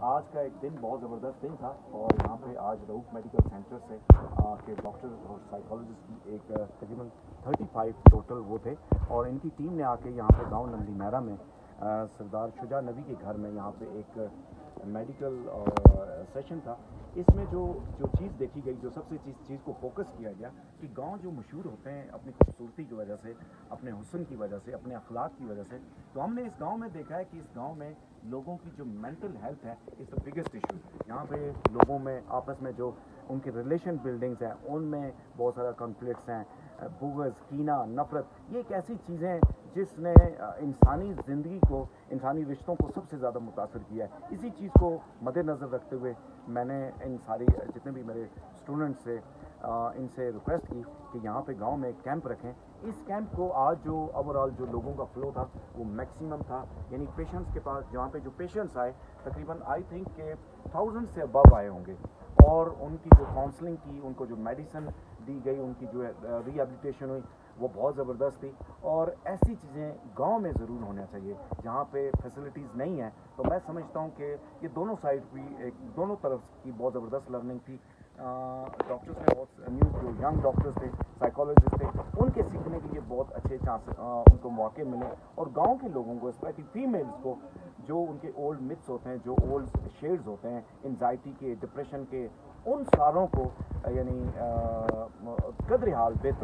आज का एक दिन बहुत ज़बरदस्त दिन था और यहाँ पे आज रऊफ मेडिकल सेंटर से के डॉक्टर और साइकोलॉजिस्ट की एक तकरीबन 35 टोटल वो थे और इनकी टीम ने आके यहाँ पे गांव नंदी महरा में सरदार शुजा नबी के घर में यहाँ पे एक मेडिकल सेशन था। इसमें जो चीज़ देखी गई, जो सबसे चीज़ को फोकस किया गया कि गांव जो मशहूर होते हैं अपनी खूबसूरती की वजह से, अपने हुस्न की वजह से, अपने अखलाक की वजह से, तो हमने इस गांव में देखा है कि इस गांव में लोगों की जो मेंटल हेल्थ है इज़ द बिगेस्ट इशू। यहाँ पे लोगों में आपस में जो उनके रिलेशन बिल्डिंग्स हैं उनमें बहुत सारा कॉन्फ्लिक्ट्स हैं, बुग़्ज़, कीना, नफ़रत, ये एक ऐसी चीज़ें हैं जिसने इंसानी ज़िंदगी को, इंसानी रिश्तों को सबसे ज़्यादा मुतासर किया है। इसी चीज़ को मद्देनज़र रखते हुए मैंने इन सारी जितने भी मेरे स्टूडेंट्स से इनसे रिक्वेस्ट की कि यहाँ पे गांव में एक कैंप रखें। इस कैंप को आज जो ओवरऑल जो लोगों का फ्लो था वो मैक्सिमम था, यानी पेशेंट्स के पास जहाँ पे जो पेशेंट्स आए तकरीबन आई थिंक के 1000 से अबव आए होंगे और उनकी जो काउंसलिंग की, उनको जो मेडिसिन दी गई, उनकी जो रिहेबिलिटेशन हुई वो बहुत ज़बरदस्त थी। और ऐसी चीज़ें गांव में ज़रूर होना चाहिए जहाँ पे फैसिलिटीज़ नहीं हैं। तो मैं समझता हूँ कि ये दोनों साइड भी एक दोनों तरफ की बहुत ज़बरदस्त लर्निंग थी। डॉक्टर्स ने बहुत न्यू जो यंग डॉक्टर्स थे, साइकोलॉजिस्ट थे, उनके सीखने के लिए बहुत अच्छे चांस उनको मौके मिले और गांव के लोगों को स्पेशली फीमेल्स को जो उनके ओल्ड मिथ्स होते हैं, जो ओल्ड शेड्स होते हैं एंजाइटी के, डिप्रेशन के, उन सारों को यानी कदर हाल बेहतर